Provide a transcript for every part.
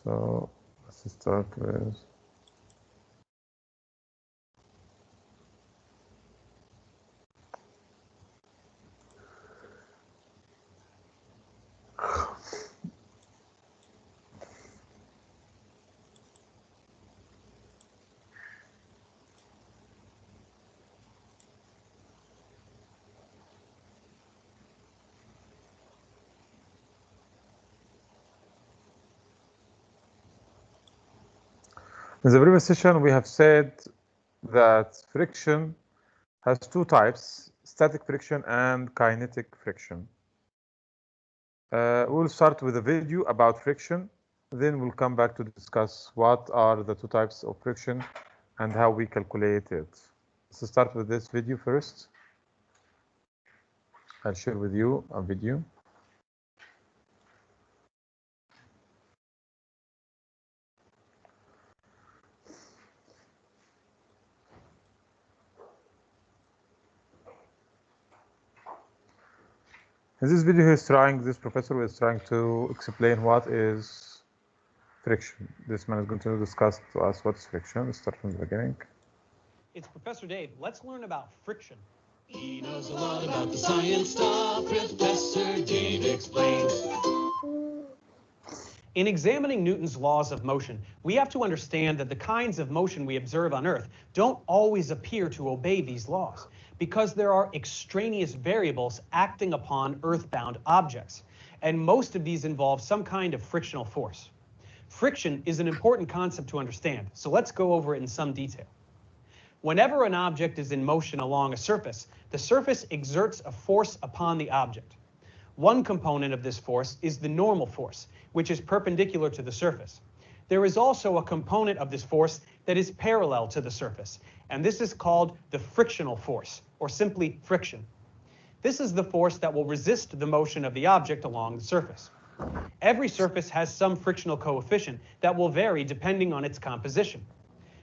So let's start with in the previous session, we have said that friction has two types, static friction and kinetic friction. We'll start with a video about friction, then we'll come back to discuss what are the two types of friction and how we calculate it. Let's start with this video first. I'll share with you a video. In this video, this professor is trying to explain what is friction. This man is going to discuss to us what is friction. Let's start from the beginning. It's Professor Dave. Let's learn about friction. He knows a lot about the science stuff. Professor Dave explains. In examining Newton's laws of motion, we have to understand that the kinds of motion we observe on Earth don't always appear to obey these laws, because there are extraneous variables acting upon earthbound objects, and most of these involve some kind of frictional force. Friction is an important concept to understand, so let's go over it in some detail. Whenever an object is in motion along a surface, the surface exerts a force upon the object. One component of this force is the normal force, which is perpendicular to the surface. There is also a component of this force that is parallel to the surface, and this is called the frictional force, or simply friction. This is the force that will resist the motion of the object along the surface. Every surface has some frictional coefficient that will vary depending on its composition.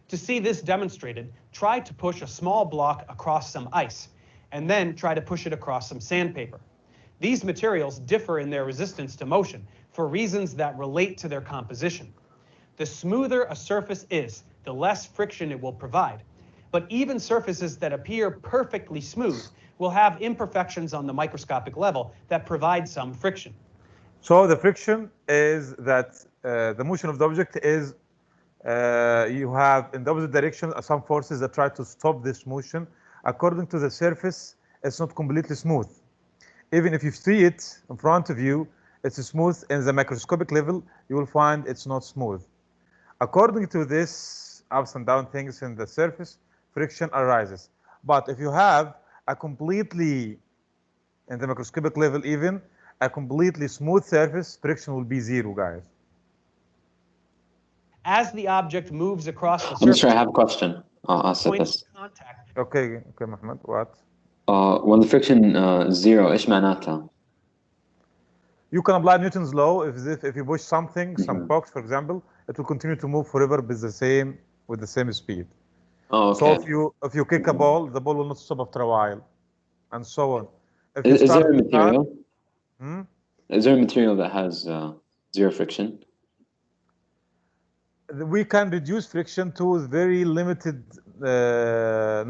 To see this demonstrated, try to push a small block across some ice, and then try to push it across some sandpaper. These materials differ in their resistance to motion for reasons that relate to their composition. The smoother a surface is, the less friction it will provide. But even surfaces that appear perfectly smooth will have imperfections on the microscopic level that provide some friction. So the friction is that the motion of the object is you have in the opposite direction some forces that try to stop this motion. According to the surface, it's not completely smooth. Even if you see it in front of you, it's smooth. In the microscopic level, you will find it's not smooth. According to this ups and down things in the surface, friction arises. But if you have a completely, in the microscopic level even, a completely smooth surface, friction will be zero, guys. As the object moves across the surface... I'm sorry, I have a question. I'll set this. Contact. Okay, Mohammed, what? when the friction zero, إيش معناتها? You can apply Newton's law if you push something, some box, for example, it will continue to move forever with the same speed. Oh, okay. So if you kick a ball, the ball will not stop after a while, and so on. Is there a material? Is there a material that has zero friction? We can reduce friction to very limited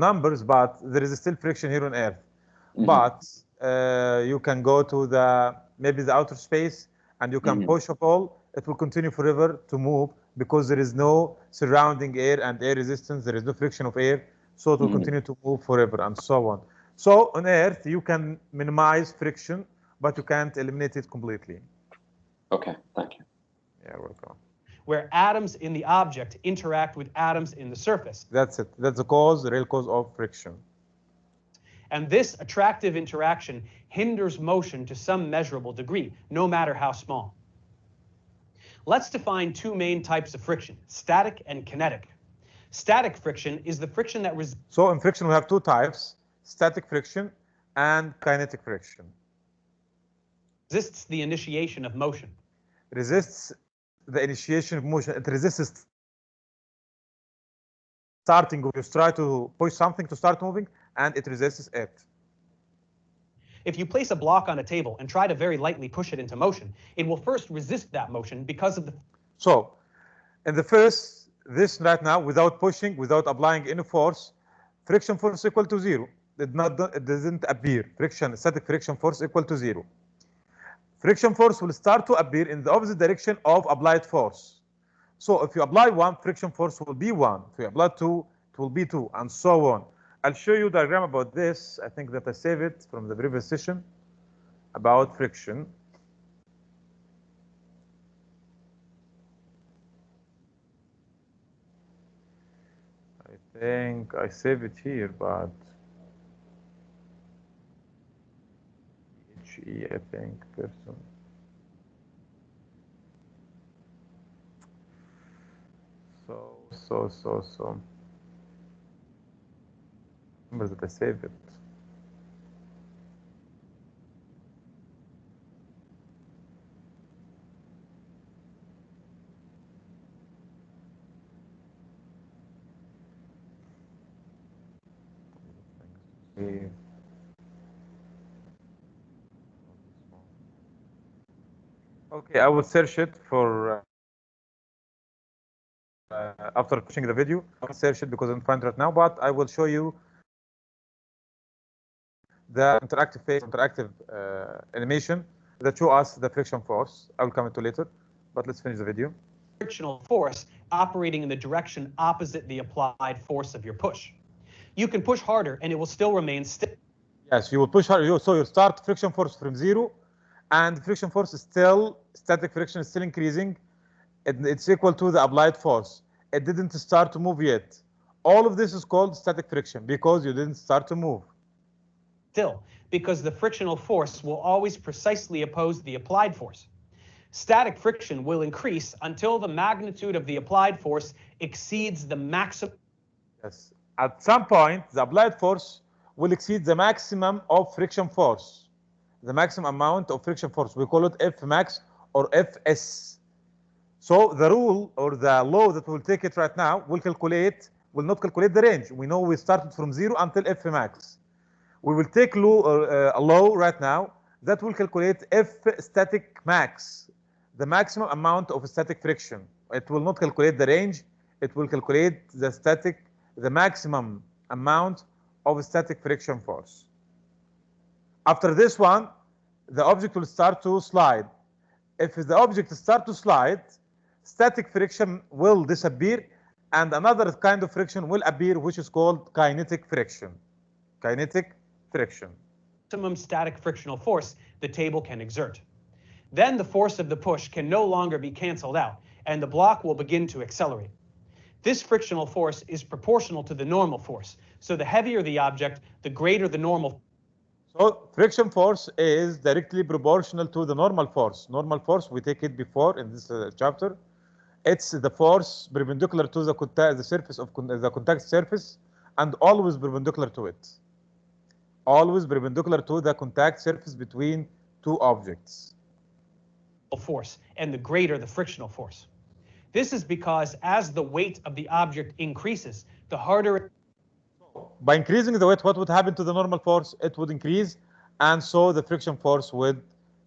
numbers, but there is still friction here on Earth. But you can go to maybe the outer space, and you can push a ball. It will continue forever to move because there is no surrounding air and air resistance. There is no friction of air, so it will continue to move forever and so on. So on Earth, you can minimize friction, but you can't eliminate it completely. Okay, thank you. Yeah, welcome. Where atoms in the object interact with atoms in the surface. That's it. That's the real cause of friction. And this attractive interaction hinders motion to some measurable degree, no matter how small. Let's define two main types of friction, static and kinetic. Static friction is the friction that So in friction we have two types, static friction and kinetic friction. Resists the initiation of motion. Resists the initiation of motion. It resists starting. You try to push something to start moving, and it resists it. If you place a block on a table and try to very lightly push it into motion, it will first resist that motion because of the... So In the first, this right now, without pushing, without applying any force, friction force equal to 0. It doesn't appear. Static friction force equal to 0. Friction force will start to appear in the opposite direction of applied force. So if you apply 1, friction force will be 1. If you apply 2, it will be 2, and so on. I'll show you a diagram about this. I think that I saved it from the previous session about friction. I think I saved it here, but HE, I think, person. So. Remember that I saved it. Okay, I will search it for after pushing the video. I'll search it because I don't find it right now, but I will show you the interactive animation that show us the friction force. I will come into later, but let's finish the video. Frictional force operating in the direction opposite the applied force of your push. You can push harder and it will still remain still. Yes, you will push harder. So you start friction force from 0, and friction force is still, static friction is still increasing. It's equal to the applied force. It didn't start to move yet. All of this is called static friction because you didn't start to move. Still, because the frictional force will always precisely oppose the applied force. Static friction will increase until the magnitude of the applied force exceeds the maximum. Yes. At some point, the applied force will exceed the maximum of friction force. The maximum amount of friction force. We call it F max or Fs. So the rule or the law that we'll take it right now will not calculate the range. We know we started from 0 until F max. We will take a law right now that will calculate F static max, the maximum amount of static friction. It will not calculate the range. It will calculate the maximum amount of static friction force. After this one, the object will start to slide. If the object starts to slide, static friction will disappear and another kind of friction will appear, which is called kinetic friction. Kinetic friction. Maximum static frictional force the table can exert. Then the force of the push can no longer be canceled out and the block will begin to accelerate. This frictional force is proportional to the normal force. So the heavier the object, the greater the normal. So friction force is directly proportional to the normal force. Normal force, we take it before in this chapter. It's the force perpendicular to the surface of the contact surface and always perpendicular to it. Always perpendicular to the contact surface between two objects. Force and the greater the frictional force. This is because as the weight of the object increases, the harder. By increasing the weight, what would happen to the normal force? It would increase, and so the friction force would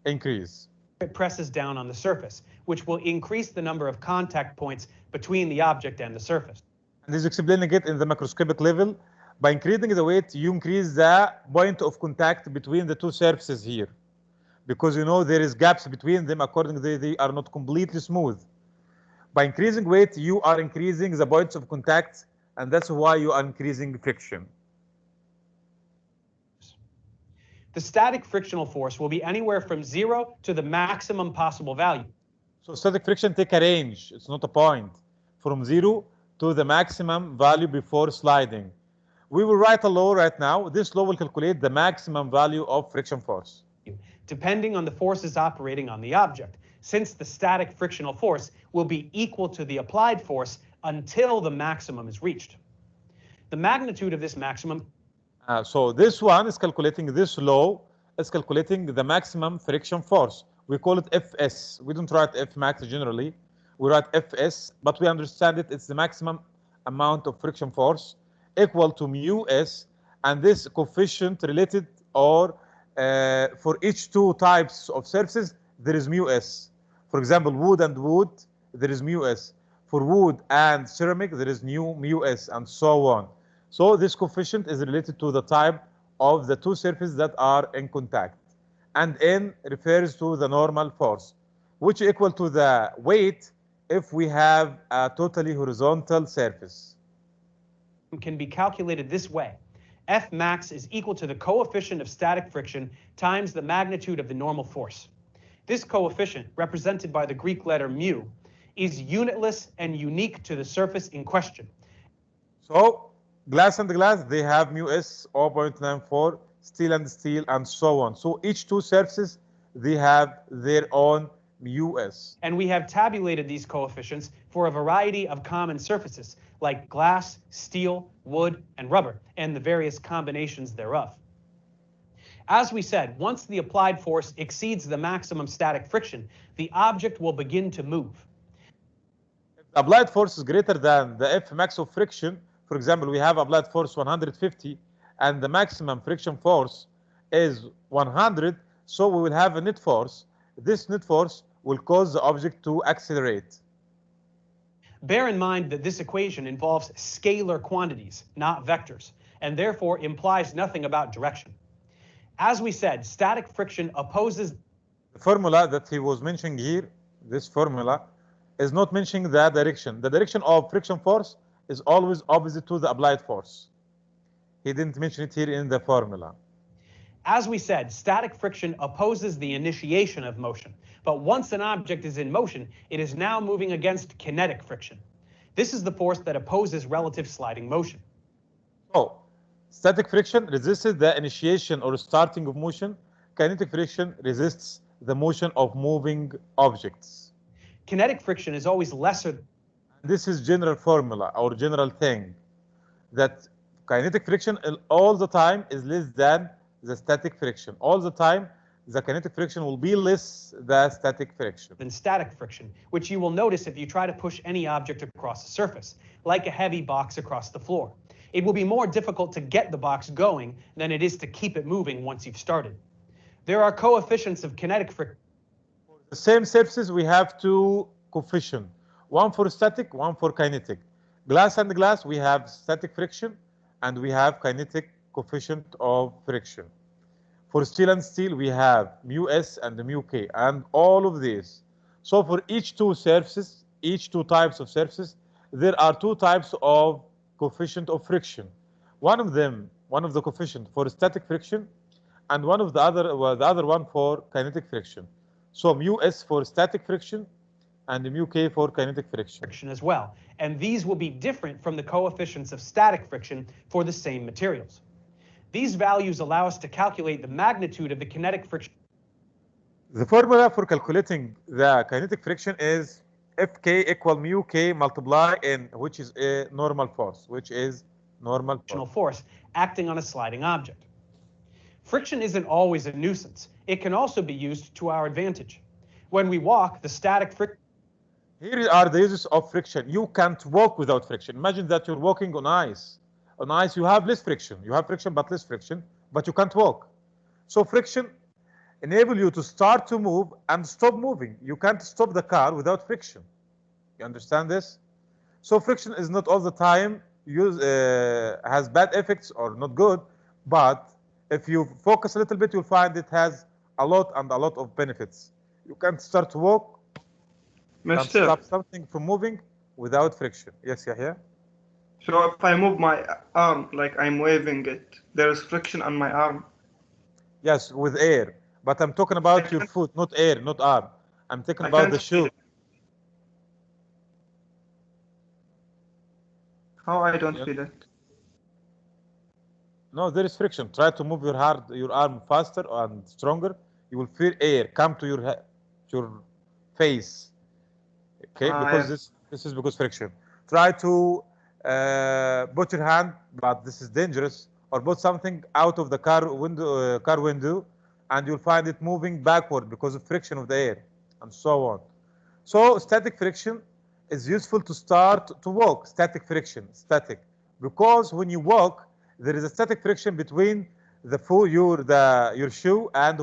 increase. It presses down on the surface, which will increase the number of contact points between the object and the surface. And this is explaining it in the macroscopic level. By increasing the weight, you increase the point of contact between the two surfaces here. Because you know there is gaps between them, accordingly they are not completely smooth. By increasing weight, you are increasing the points of contact, and that's why you are increasing friction. The static frictional force will be anywhere from 0 to the maximum possible value. So static friction take a range, it's not a point, from 0 to the maximum value before sliding. We will write a law right now. This law will calculate the maximum value of friction force. Depending on the forces operating on the object, since the static frictional force will be equal to the applied force until the maximum is reached. The magnitude of this maximum. So this one is calculating, this law is calculating the maximum friction force. We call it Fs. We don't write F max generally. We write Fs, but we understand it. It's the maximum amount of friction force equal to mu s, and this coefficient related or for each two types of surfaces, there is mu s. For example, wood and wood, there is mu s. For wood and ceramic, there is mu s, and so on. So this coefficient is related to the type of the two surfaces that are in contact. And N refers to the normal force, which is equal to the weight if we have a totally horizontal surface. Can be calculated this way. F max is equal to the coefficient of static friction times the magnitude of the normal force. This coefficient, represented by the Greek letter mu, is unitless and unique to the surface in question. So glass and glass, they have mu s 0.94, steel and steel, and so on. So each two surfaces, they have their own mu s. And we have tabulated these coefficients for a variety of common surfaces, like glass, steel, wood, and rubber, and the various combinations thereof. As we said, once the applied force exceeds the maximum static friction, the object will begin to move. If the applied force is greater than the F max of friction, for example, we have applied force 150, and the maximum friction force is 100, so we will have a net force. This net force will cause the object to accelerate. Bear in mind that this equation involves scalar quantities, not vectors, and therefore implies nothing about direction. As we said, static friction opposes The formula that he was mentioning here, this formula, is not mentioning the direction. The direction of friction force is always opposite to the applied force. He didn't mention it here in the formula. As we said, static friction opposes the initiation of motion, but once an object is in motion, it is now moving against kinetic friction. This is the force that opposes relative sliding motion. So, static friction resists the initiation or starting of motion. Kinetic friction resists the motion of moving objects. Kinetic friction is always lesser. This is general formula or general thing, that kinetic friction all the time is less than the static friction. All the time, the kinetic friction will be less than static friction. Than static friction, which you will notice if you try to push any object across a surface, like a heavy box across the floor. It will be more difficult to get the box going than it is to keep it moving once you've started. There are coefficients of kinetic friction. For the same surfaces, we have two coefficients, one for static, one for kinetic. Glass and glass, we have static friction, and we have kinetic coefficient of friction. For steel and steel, we have mu s and mu k, and all of these. So for each two surfaces, each two types of surfaces, there are two types of coefficient of friction. One of the coefficient for static friction, and the other one for kinetic friction. So mu s for static friction, and mu k for kinetic friction. As well, and these will be different from the coefficients of static friction for the same materials. These values allow us to calculate the magnitude of the kinetic friction. The formula for calculating the kinetic friction is Fk equal mu k multiply n, which is a normal force, force acting on a sliding object. Friction isn't always a nuisance. It can also be used to our advantage. When we walk, the static friction. Here are the uses of friction. You can't walk without friction. Imagine that you're walking on ice. On ice, you have less friction. You have friction, but less friction, but you can't walk. So friction enables you to start to move and stop moving. You can't stop the car without friction. You understand this? So friction is not all the time has bad effects or not good, but if you focus a little bit, you'll find it has a lot of benefits. You can't start to walk, can't stop something from moving without friction. Yes, Yahya? So if I move my arm like I'm waving it, there is friction on my arm? Yes, with air. But I'm talking about your foot, not air, not arm. I'm talking about the shoe. How I don't feel it? No, there is friction. Try to move your arm faster and stronger. You will feel air come to your face. Okay, because this is because friction. Try to put your hand, but this is dangerous, or put something out of the car window, and you'll find it moving backward because of friction of the air, and so on. So static friction is useful to start to walk. Static friction, because when you walk, there is a static friction between your shoe and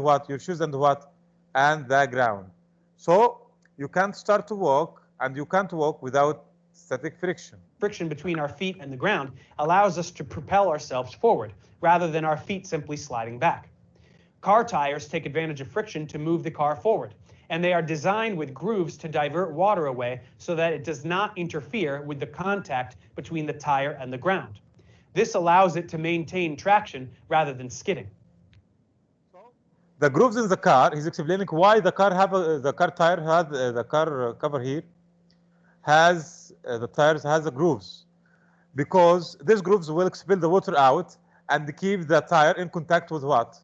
and the ground. So you can't start to walk, and you can't walk without Static friction. Friction between our feet and the ground allows us to propel ourselves forward, rather than our feet simply sliding back. Car tires take advantage of friction to move the car forward, and they are designed with grooves to divert water away so that it does not interfere with the contact between the tire and the ground. This allows it to maintain traction rather than skidding. The grooves in the car, he's explaining why the car tire has the car cover here has the tires has the grooves, because these grooves will expel the water out and keep the tire in contact with what?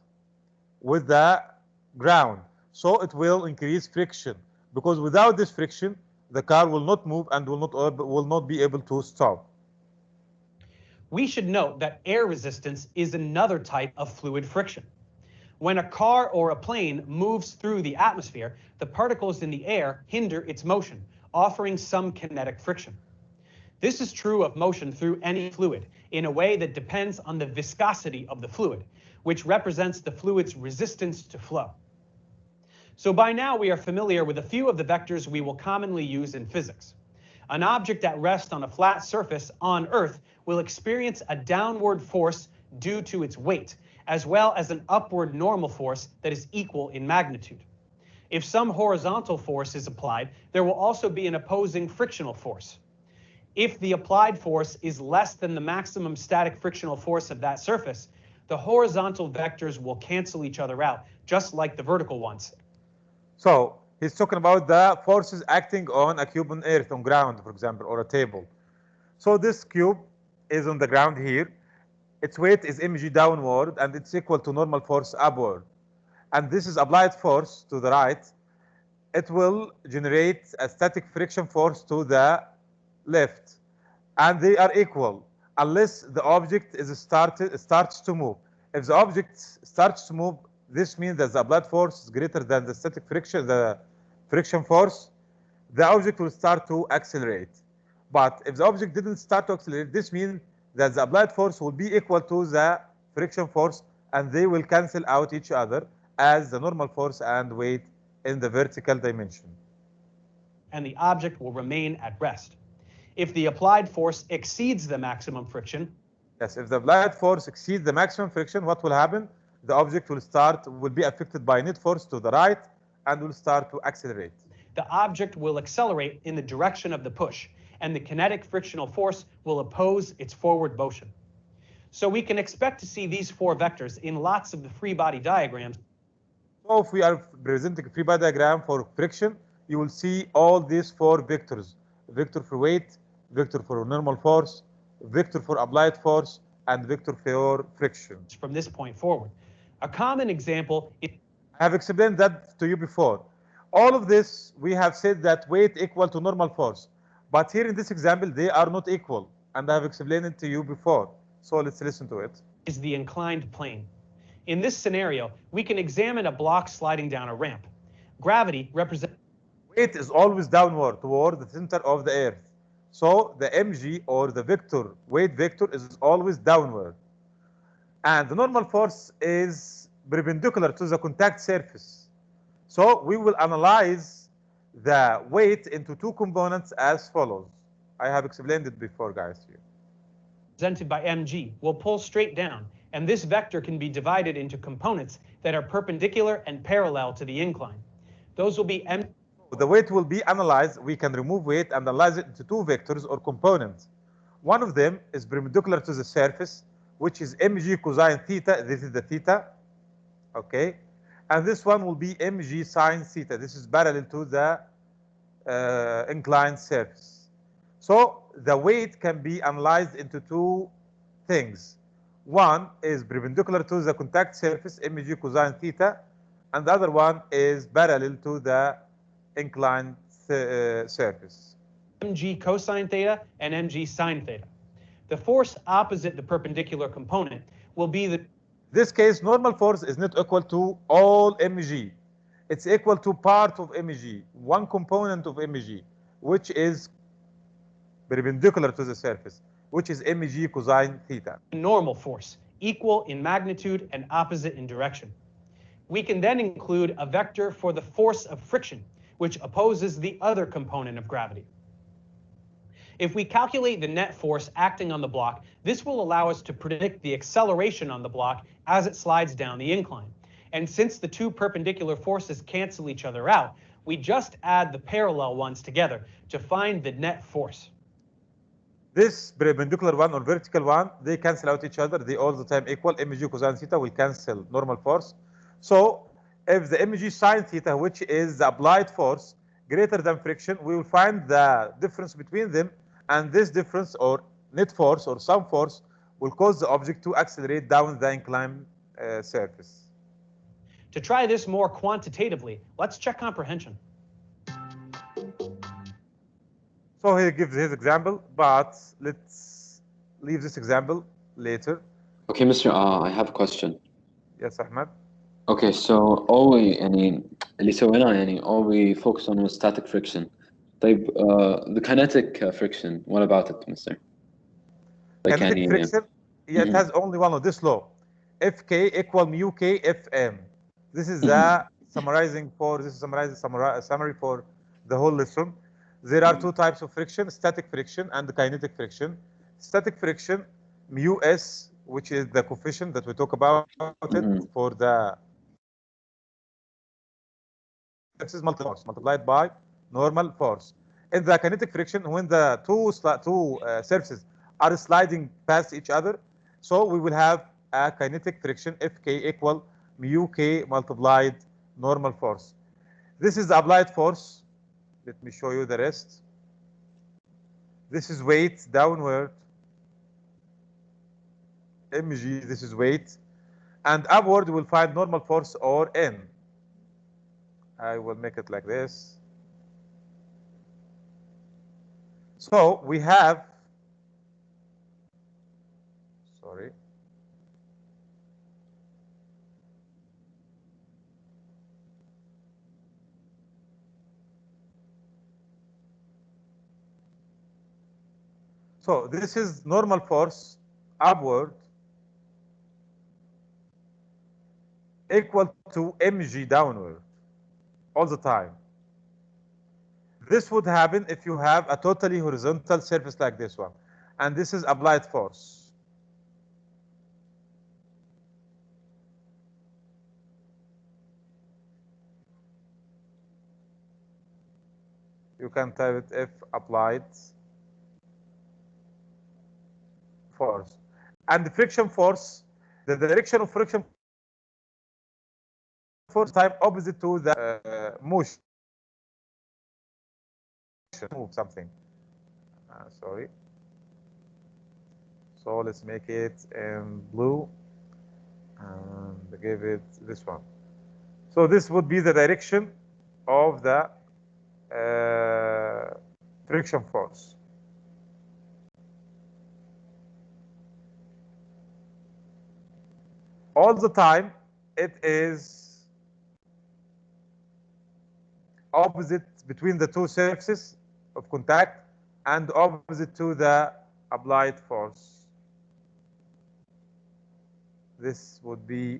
With the ground. So it will increase friction, because without this friction, the car will not move and will not be able to stop. We should note that air resistance is another type of fluid friction. When a car or a plane moves through the atmosphere, the particles in the air hinder its motion, offering some kinetic friction. This is true of motion through any fluid in a way that depends on the viscosity of the fluid, which represents the fluid's resistance to flow. So by now we are familiar with a few of the vectors we will commonly use in physics. An object at rest on a flat surface on Earth will experience a downward force due to its weight, as well as an upward normal force that is equal in magnitude. If some horizontal force is applied, there will also be an opposing frictional force. If the applied force is less than the maximum static frictional force of that surface, the horizontal vectors will cancel each other out, just like the vertical ones. So he's talking about the forces acting on a cube on earth, on ground, for example, or a table. So this cube is on the ground here. Its weight is mg downward, and it's equal to normal force upward. And this is applied force to the right. It will generate a static friction force to the left, and they are equal unless the object starts to move. If the object starts to move, this means that the applied force is greater than the static friction, the friction force. The object will start to accelerate. But if the object didn't start to accelerate, this means that the applied force will be equal to the friction force, and they will cancel out each other as the normal force and weight in the vertical dimension. And the object will remain at rest. If the applied force exceeds the maximum friction, yes, if the applied force exceeds the maximum friction, what will happen? The object will be affected by net force to the right and will start to accelerate. The object will accelerate in the direction of the push, and the kinetic frictional force will oppose its forward motion. So we can expect to see these four vectors in lots of the free body diagrams. So if we are presenting a free body diagram for friction, you will see all these four vectors: vector for weight, vector for normal force, vector for applied force, and vector for friction. From this point forward, a common example is... I have explained that to you before. All of this, we have said that weight equal to normal force. But here in this example, they are not equal. And I have explained it to you before. So let's listen to it. Is the inclined plane. In this scenario, we can examine a block sliding down a ramp. Gravity represents... Weight is always downward toward the center of the earth. So the mg, or the vector, weight vector, is always downward. And the normal force is perpendicular to the contact surface. So we will analyze the weight into two components as follows. I have explained it before, guys. Represented by mg will pull straight down, and this vector can be divided into components that are perpendicular and parallel to the incline. Those will be m. The weight will be analyzed. We can remove weight and analyze it into two vectors or components. One of them is perpendicular to the surface, which is mg cosine theta. This is the theta, okay? And this one will be mg sine theta. This is parallel to the inclined surface. So the weight can be analyzed into two things. One is perpendicular to the contact surface, mg cosine theta, and the other one is parallel to the inclined surface. mg cosine theta and mg sine theta. The force opposite the perpendicular component will be the... This case, normal force is not equal to all mg. It's equal to part of mg, one component of mg, which is perpendicular to the surface, which is mg cosine theta. Normal force, equal in magnitude and opposite in direction. We can then include a vector for the force of friction, which opposes the other component of gravity. If we calculate the net force acting on the block, this will allow us to predict the acceleration on the block as it slides down the incline. And since the two perpendicular forces cancel each other out, we just add the parallel ones together to find the net force. This perpendicular one or vertical one, they cancel out each other. They all the time equal. Mg cosine theta will cancel normal force. So if the mg sine theta, which is the applied force, greater than friction, we will find the difference between them, and this difference or net force or some force will cause the object to accelerate down the inclined surface. To try this more quantitatively, let's check comprehension. So he gives his example, but let's leave this example later. Okay, Mr. I have a question. Yes, Ahmed. Okay, so all we اللي سويناه all we focus on was static friction. طيب, the kinetic friction, what about it, Mr.? Like kinetic friction, it has only one of this law. Fk equal mu k Fm. This is the summary for the whole lesson. There are two types of friction, static friction and kinetic friction. Static friction, mu s, which is the coefficient that we talk about it for the is multiplied by normal force. In the kinetic friction, when the two surfaces are sliding past each other, so we will have a kinetic friction Fk equal mu k multiplied normal force. This is the applied force. Let me show you the rest. This is weight downward. Mg, this is weight. And upward, we'll find normal force or N. I will make it like this. So we have, sorry. So this is normal force upward equal to mg downward all the time. This would happen if you have a totally horizontal surface like this one. And this is applied force. You can type it F applied force. And the friction force, the direction of friction force time opposite to the motion. Move something. Sorry. So let's make it in blue and give it this one. So this would be the direction of the friction force. All the time, it is opposite between the two surfaces of contact and opposite to the applied force. This would be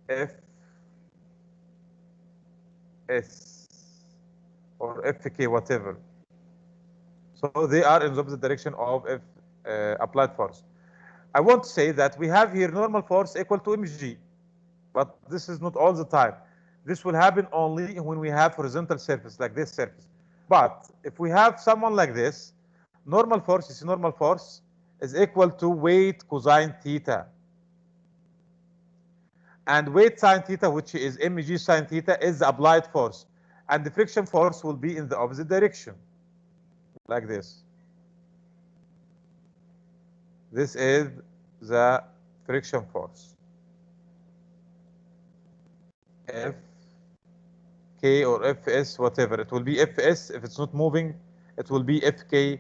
F S or Fk, whatever. So they are in the opposite direction of F applied force. I want to say that we have here normal force equal to mg, but this is not all the time. This will happen only when we have horizontal surface like this surface. But if we have someone like this, normal force is equal to weight cosine theta. And weight sine theta, which is mg sine theta, is the applied force. And the friction force will be in the opposite direction, like this. This is the friction force. F, K or Fs, whatever. It will be Fs if it's not moving. It will be Fk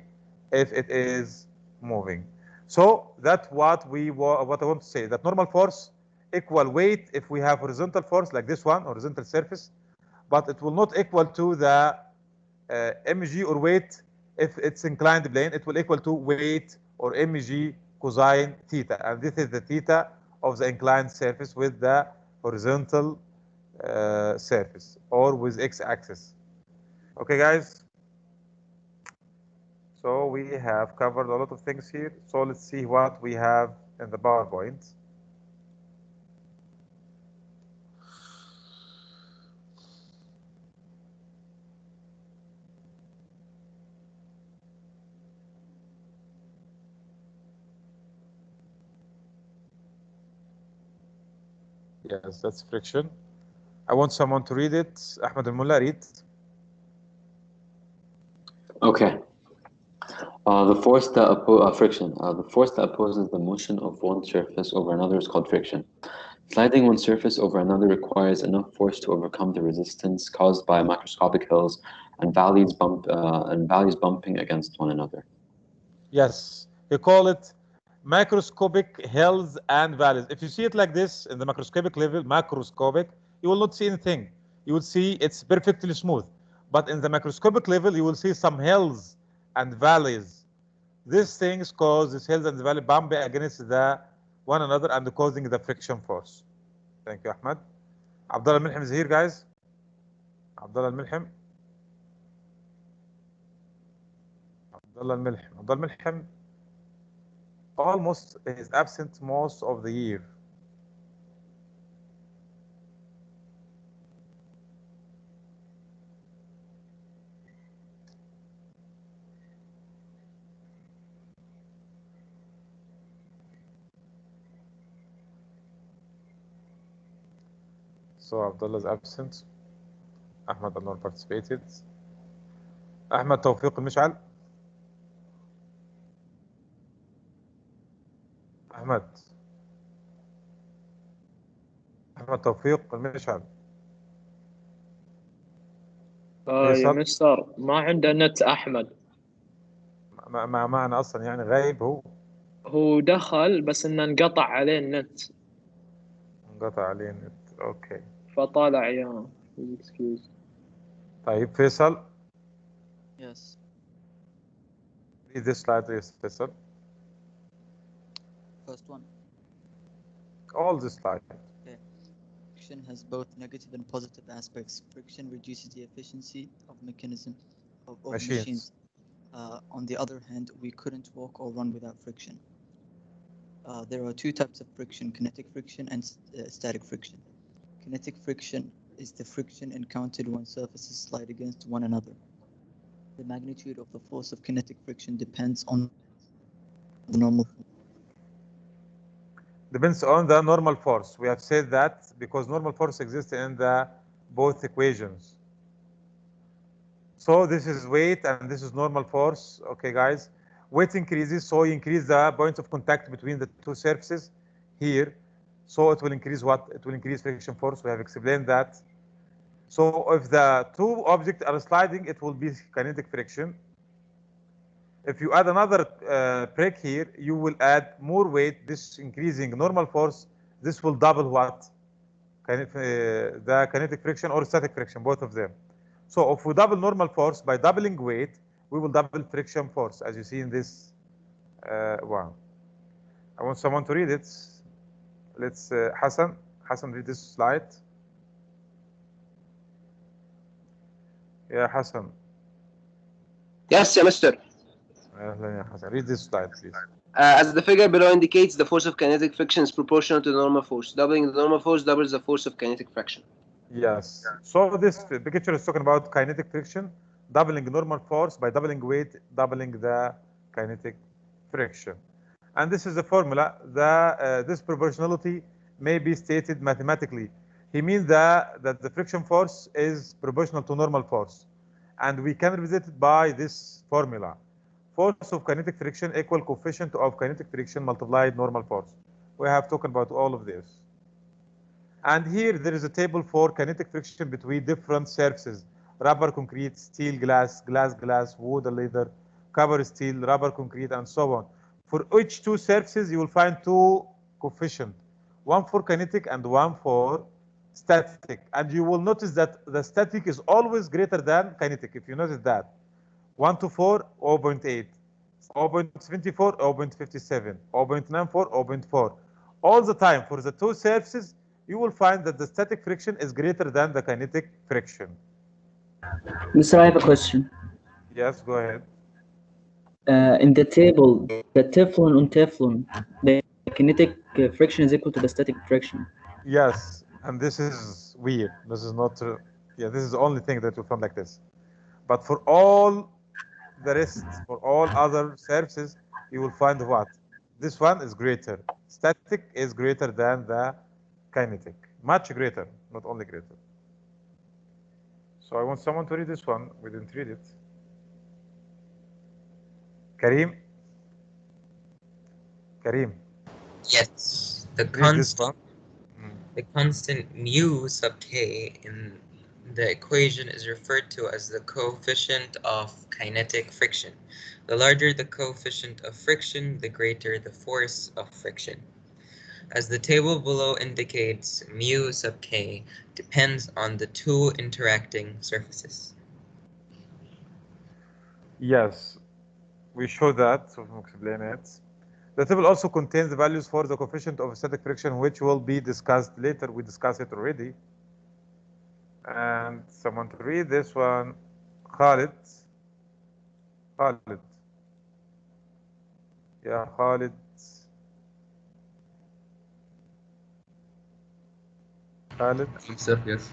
if it is moving. So that's what I want to say. That normal force equal weight if we have horizontal force like this one, horizontal surface, but it will not equal to the mg or weight if it's inclined plane. It will equal to weight or mg cosine theta, and this is the theta of the inclined surface with the horizontal surface or with x-axis. Okay, guys. So we have covered a lot of things here. So let's see what we have in the PowerPoint. Yes, that's friction. I want someone to read it. Ahmed Al-Mullah, read. Okay. The force that friction. The force that opposes the motion of one surface over another is called friction. Sliding one surface over another requires enough force to overcome the resistance caused by macroscopic hills and valleys bumping against one another. Yes, we call it macroscopic hills and valleys. If you see it like this in the macroscopic level, macroscopic, you will not see anything. You will see it's perfectly smooth. But in the macroscopic level, you will see some hills and valleys. These things cause these hills and the valley bumping against the one another and causing the friction force. Thank you, Ahmed. Abdullah Milham is here, guys. Abdullah Milham. Abdullah Milham. Abdullah Milham almost is absent most of the year. So Abdullah is absent. Ahmed Anwar participated. Ahmed Tawfiq Mishal. Ahmed توفيق المشعل. يا مستر ما عنده نت أحمد. ما معنى أصلا يعني غايب هو دخل بس إنه انقطع عليه النت. انقطع عليه النت. أوكي. فطالع يا excuse. طيب فيصل. Yes. Read this slide, please, Faisal. First one. All this slide. Okay. Friction has both negative and positive aspects. Friction reduces the efficiency of mechanism of machines. On the other hand, we couldn't walk or run without friction. There are two types of friction: kinetic friction and static friction. Kinetic friction is the friction encountered when surfaces slide against one another. The magnitude of the force of kinetic friction depends on the normal. Depends on the normal force. We have said that because normal force exists in the both equations. So this is weight and this is normal force. Okay, guys. Weight increases, so you increase the point of contact between the two surfaces here. So it will increase what? It will increase friction force. We have explained that. So if the two objects are sliding, it will be kinetic friction. If you add another break here, you will add more weight, this increasing normal force. This will double what? The kinetic friction or static friction, both of them. So if we double normal force by doubling weight, we will double friction force, as you see in this one. I want someone to read it. Let's, Hassan, read this slide. Yeah, Hassan. Yes, Mr. Read this slide, please. As the figure below indicates, the force of kinetic friction is proportional to the normal force. Doubling the normal force doubles the force of kinetic friction. Yes. So this picture is talking about kinetic friction, doubling normal force by doubling weight, doubling the kinetic friction. And this is the formula. This proportionality may be stated mathematically. He means that the friction force is proportional to normal force. And we can represent it by this formula. Force of kinetic friction equal coefficient of kinetic friction multiplied normal force. We have talked about all of this. And here there is a table for kinetic friction between different surfaces: rubber, concrete, steel, glass, glass, wood, leather, cover steel, rubber, concrete, and so on. For each two surfaces, you will find two coefficients, one for kinetic and one for static. And you will notice that the static is always greater than kinetic. If you notice that, 1 to 4, 0.8, 0.74, 0.57, 0.94, 0.4. All the time for the two surfaces, you will find that the static friction is greater than the kinetic friction. Mr. I have a question. Yes, go ahead. In the table, the Teflon on Teflon, the kinetic friction is equal to the static friction. Yes, and this is weird. This is not, yeah, this is the only thing that we found like this. But for all the rest, for all other surfaces, you will find what? This one is greater. Static is greater than the kinetic. Much greater, not only greater. So I want someone to read this one. We didn't read it. Kareem? Kareem. Yes, the Read this one. constant mu sub k in the equation is referred to as the coefficient of kinetic friction. The larger the coefficient of friction, the greater the force of friction. As the table below indicates, mu sub k depends on the two interacting surfaces. Yes, we show that, so we'll explain it. The table also contains the values for the coefficient of static friction, which will be discussed later. We discussed it already. And someone to read this one, Khalid. Khalid. Yeah, Khalid. Khalid. Sir, yes.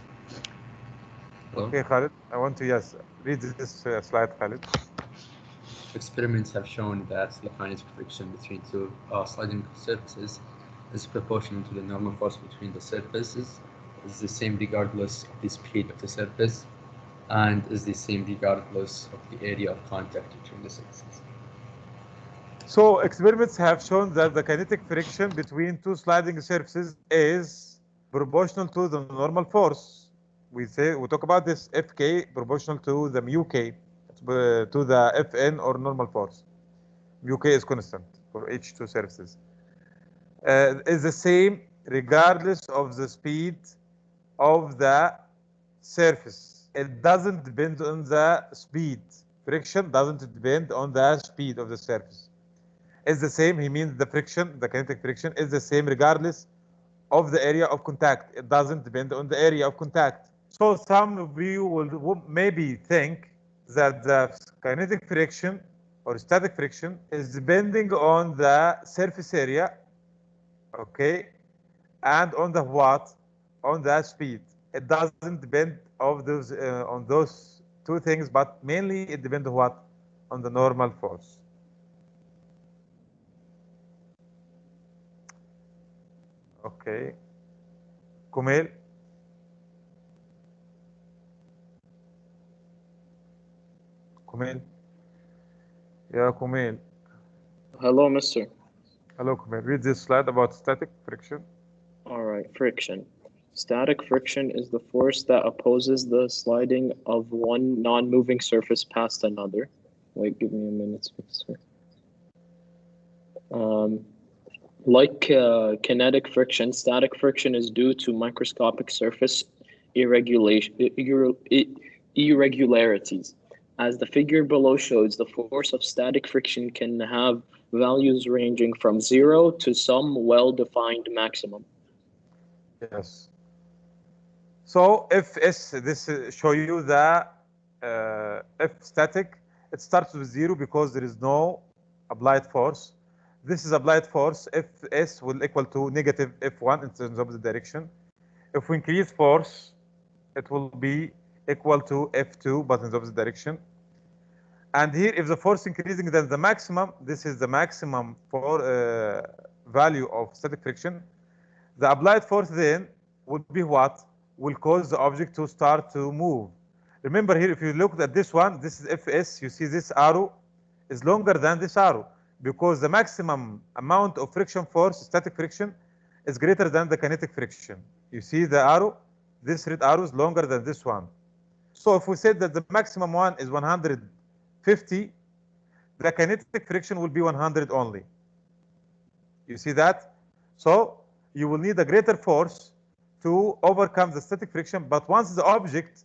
Hello? Okay, Khalid. I want to, yes, read this slide, Khalid. Experiments have shown that the kinetic friction between two sliding surfaces is proportional to the normal force between the surfaces, is the same regardless of the speed of the surface, and is the same regardless of the area of contact between the surfaces. So experiments have shown that the kinetic friction between two sliding surfaces is proportional to the normal force. We talk about this Fk proportional to the mu k, to the Fn or normal force. Mu k is constant for each two surfaces. Is the same regardless of the speed of the surface. It doesn't depend on the speed. Friction doesn't depend on the speed of the surface. It's the same. He means the friction, the kinetic friction, is the same regardless of the area of contact. It doesn't depend on the area of contact. So some of you will maybe think that the kinetic friction or static friction is depending on the surface area, okay, and on the what, on the speed. It doesn't depend of those on those two things, but mainly it depends on what, on the normal force. Okay. Kumail. Kumail. Yeah, Kumail. Hello, mister. Hello, Kumail. Read this slide about static friction. All right, friction. Static friction is the force that opposes the sliding of one non-moving surface past another. Wait, give me a minute, mister. Like kinetic friction, static friction is due to microscopic surface irregularities. As the figure below shows, the force of static friction can have values ranging from 0 to some well-defined maximum. Yes. So if S, this show you the F static, it starts with 0 because there is no applied force. This is applied force. Fs will equal to negative F1 in terms of the direction. If we increase force, it will be equal to F2, but in the opposite direction. And here, if the force increasing than the maximum, this is the maximum for value of static friction. The applied force then would be what? Will cause the object to start to move. Remember here, if you look at this one, this is Fs. You see this arrow is longer than this arrow because the maximum amount of friction force, static friction, is greater than the kinetic friction. You see the arrow? This red arrow is longer than this one. So if we said that the maximum one is 150, the kinetic friction will be 100 only. You see that? So you will need a greater force to overcome the static friction, but once the object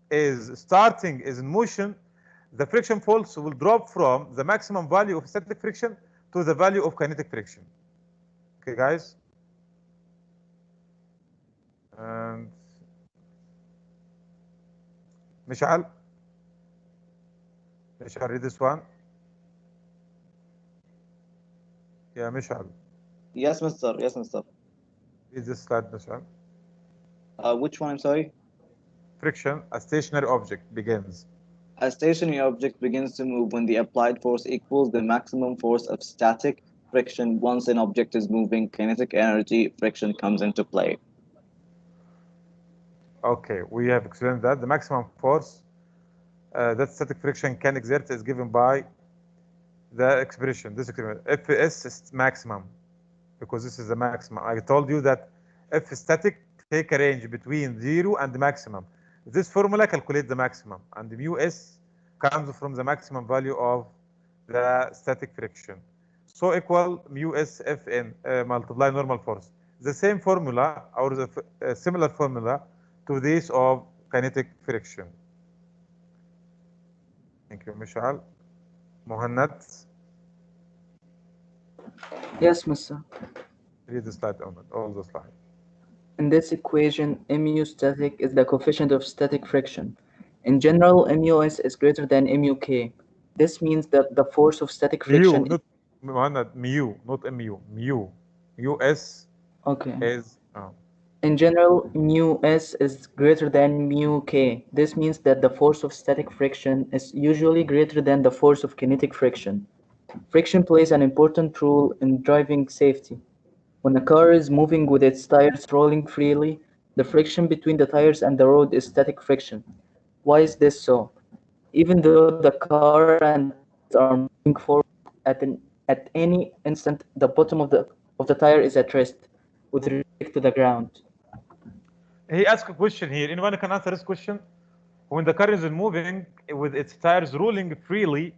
is in motion, the friction force will drop from the maximum value of static friction to the value of kinetic friction. Okay, guys? And Mishal, read this one. Yeah, Mishal. Yes, Mr. Yes, Mr. Read this slide, Mishal. Which one? I'm sorry. Friction, a stationary object, begins. A stationary object begins to move when the applied force equals the maximum force of static friction. Once an object is moving, kinetic energy friction comes into play. Okay, we have explained that the maximum force that static friction can exert is given by the expression. This expression, Fs is maximum, because this is the maximum. I told you that F static take a range between 0 and the maximum. This formula calculates the maximum, and the mu s comes from the maximum value of the static friction. So equal mu s Fn multiply normal force. The same formula, or the similar formula to this of kinetic friction. Thank you, Mishal. Mohannad. Yes, Mr. Read the slide on it, all the slide. In this equation, mu static is the coefficient of static friction. In general, mus is greater than muk. This means that the force of static friction Mu, not mu, not mu. Mu. Us is. In general, mu_s is greater than mu_k. This means that the force of static friction is usually greater than the force of kinetic friction. Friction plays an important role in driving safety. When a car is moving with its tires rolling freely, the friction between the tires and the road is static friction. Why is this so? Even though the car and tires are moving forward, at any instant, the bottom of the tire is at rest with respect to the ground. He asked a question here. Anyone can answer this question? When the car is moving with its tires rolling freely,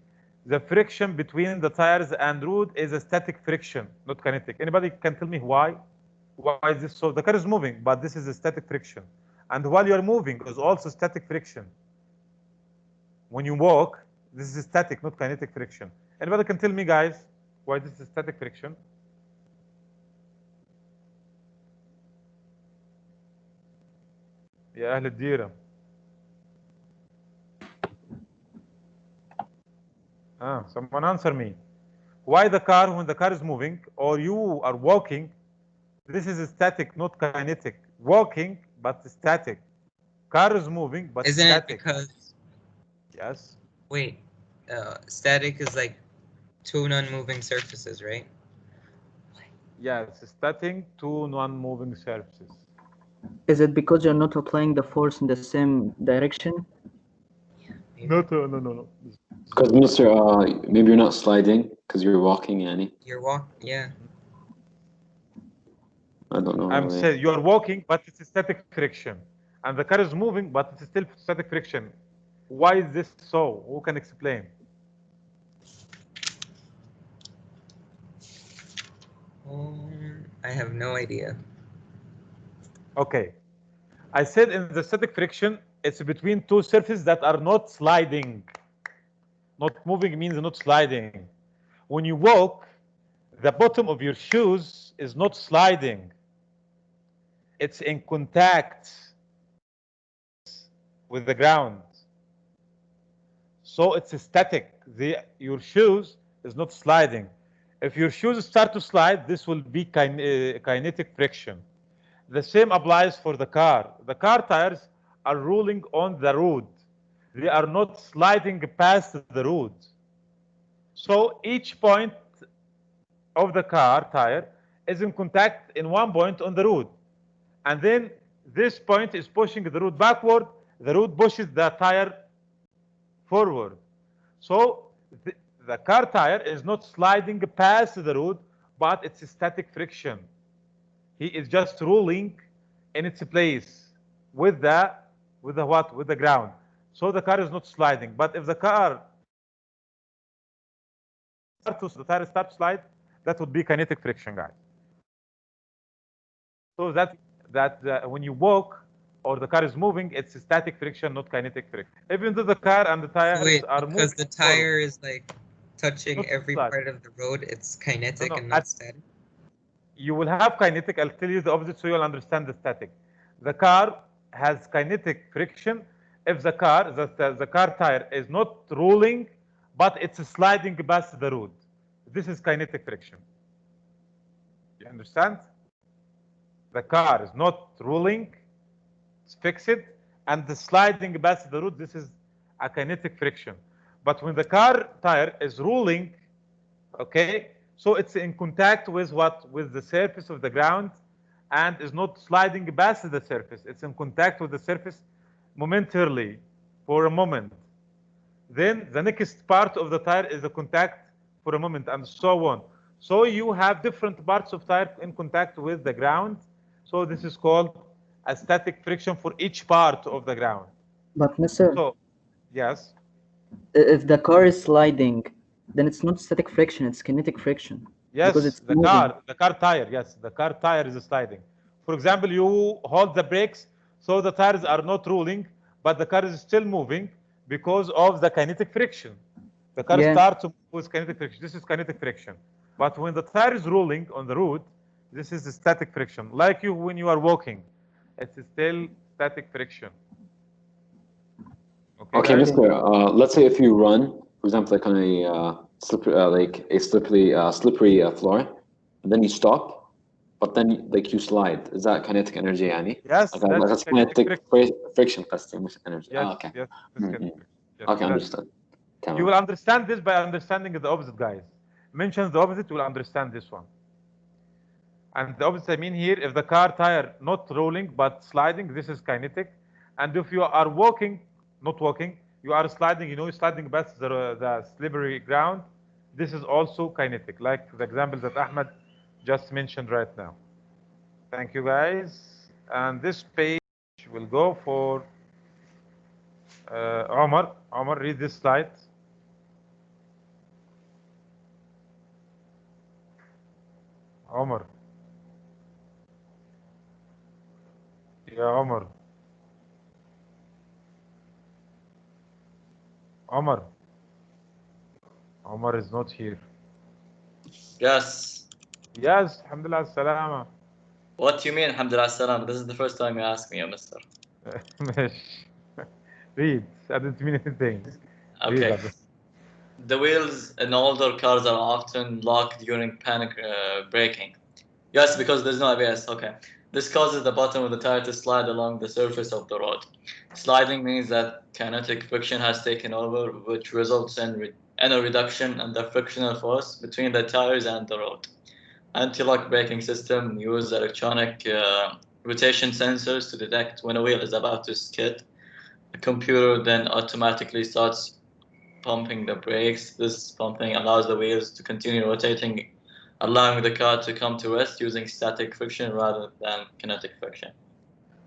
the friction between the tires and road is a static friction, not kinetic. Anybody can tell me why? Why is this so? The car is moving, but this is a static friction. And while you are moving, is also static friction. When you walk, this is static, not kinetic friction. Anybody can tell me, guys, why this is static friction? يا أهل الديرة. Someone answer me. Why the car, when the car is moving, or you are walking, this is static, not kinetic. Walking, but static. Car is moving, but Isn't static. It because? Yes. Wait, static is like two non-moving surfaces, right? Yes, static to non-moving surfaces. Is it because you're not applying the force in the same direction? No. Because Mr. Maybe you're not sliding because you're walking, Yanni. Yeah. I don't know. I'm saying you are walking, but it's a static friction, and the car is moving, but it's still static friction. Why is this so? Who can explain? I have no idea. Okay. I said in the static friction, it's between two surfaces that are not sliding. Not moving means not sliding. When you walk, the bottom of your shoes is not sliding. It's in contact with the ground. So it's static. Your shoes is not sliding. If your shoes start to slide, this will be kinetic friction. The same applies for the car. The car tires are rolling on the road. They are not sliding past the road. So each point of the car tire is in contact in one point on the road. And then this point is pushing the road backward. The road pushes the tire forward. So the car tire is not sliding past the road, but it's a static friction. He is just rolling in its place with the what? With the ground. So the car is not sliding. But if the tire starts to slide, that would be kinetic friction, guys. So that when you walk or the car is moving, it's static friction, not kinetic friction. Even though the car and the tires are moving. Because the tire is like touching every part of the road, it's kinetic and not static. You will have kinetic. I'll tell you the opposite so you'll understand the static. The car has kinetic friction if the car tire is not rolling, but it's sliding past the road. This is kinetic friction. You understand? The car is not rolling, it's fixed, and the sliding past the road, this is a kinetic friction. But when the car tire is rolling, okay, so it's in contact with what? With the surface of the ground, and is not sliding past the surface. It's in contact with the surface momentarily for a moment. Then the next part of the tire is a contact for a moment, and so on. So you have different parts of tire in contact with the ground. So this is called a static friction for each part of the ground. But Mr. So, yes. If the car is sliding, then it's not static friction, it's kinetic friction. Yes, because it's the car tire, yes, the car tire is sliding. For example, you hold the brakes, so the tires are not rolling, but the car is still moving because of the kinetic friction. The car starts with kinetic friction. This is kinetic friction. But when the tire is rolling on the road, this is the static friction. Like you, when you are walking, it's still static friction. Okay, Mr. Let's say if you run, for example, like on a slippery floor, and then you stop, but then like you slide. Is that kinetic energy, yani? Yes, that's kinetic friction energy. Yes, okay. Yes, yes, okay, understood. You will understand this by understanding the opposite, guys. Mentions the opposite, you will understand this one. And the opposite I mean here, if the car tire not rolling but sliding, this is kinetic. And if you are walking, not walking, you are sliding, you know, sliding past the slippery ground, this is also kinetic, like the example that Ahmed just mentioned right now. Thank you, guys. And this page will go for Omar. Omar, read this slide. Omar. Yeah, Omar. Omar. Omar is not here. Yes. Yes, alhamdulillah, salama. What do you mean, alhamdulillah, salama? This is the first time you ask me, mister. Read. I didn't mean anything. Okay. Read, the wheels in older cars are often locked during panic braking. Yes, because there's no ABS. Okay. This causes the bottom of the tire to slide along the surface of the road. Sliding means that kinetic friction has taken over, which results in a reduction in the frictional force between the tires and the road. Anti-lock braking system use electronic rotation sensors to detect when a wheel is about to skid. The computer then automatically starts pumping the brakes. This pumping allows the wheels to continue rotating, allowing the car to come to rest using static friction rather than kinetic friction.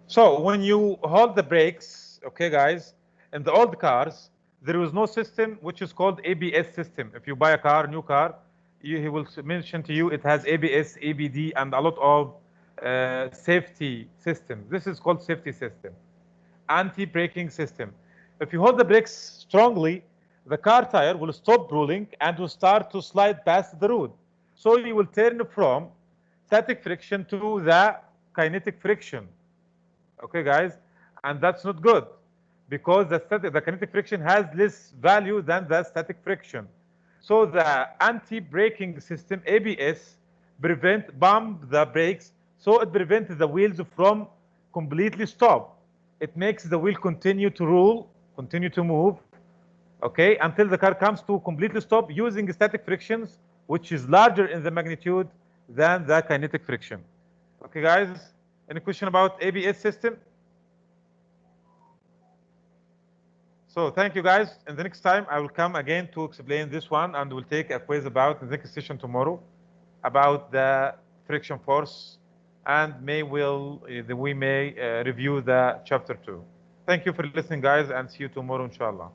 So when you hold the brakes, okay, guys, in the old cars, there was no system which is called ABS system. If you buy a car, new car, he will mention to you it has ABS, ABD, and a lot of safety systems. This is called safety system, anti-braking system. If you hold the brakes strongly, the car tire will stop rolling and will start to slide past the road. So you will turn from static friction to the kinetic friction. Okay, guys, and that's not good because the kinetic friction has less value than the static friction. So the anti-braking system, ABS, bump the brakes, so it prevents the wheels from completely stop. It makes the wheel continue to roll, continue to move, okay, until the car comes to completely stop using static frictions, which is larger in the magnitude than the kinetic friction. Okay, guys, any question about ABS system? So thank you, guys. And the next time I will come again to explain this one, and we'll take a quiz about the next session tomorrow about the friction force, and we may review the chapter 2. Thank you for listening, guys, and see you tomorrow, inshallah.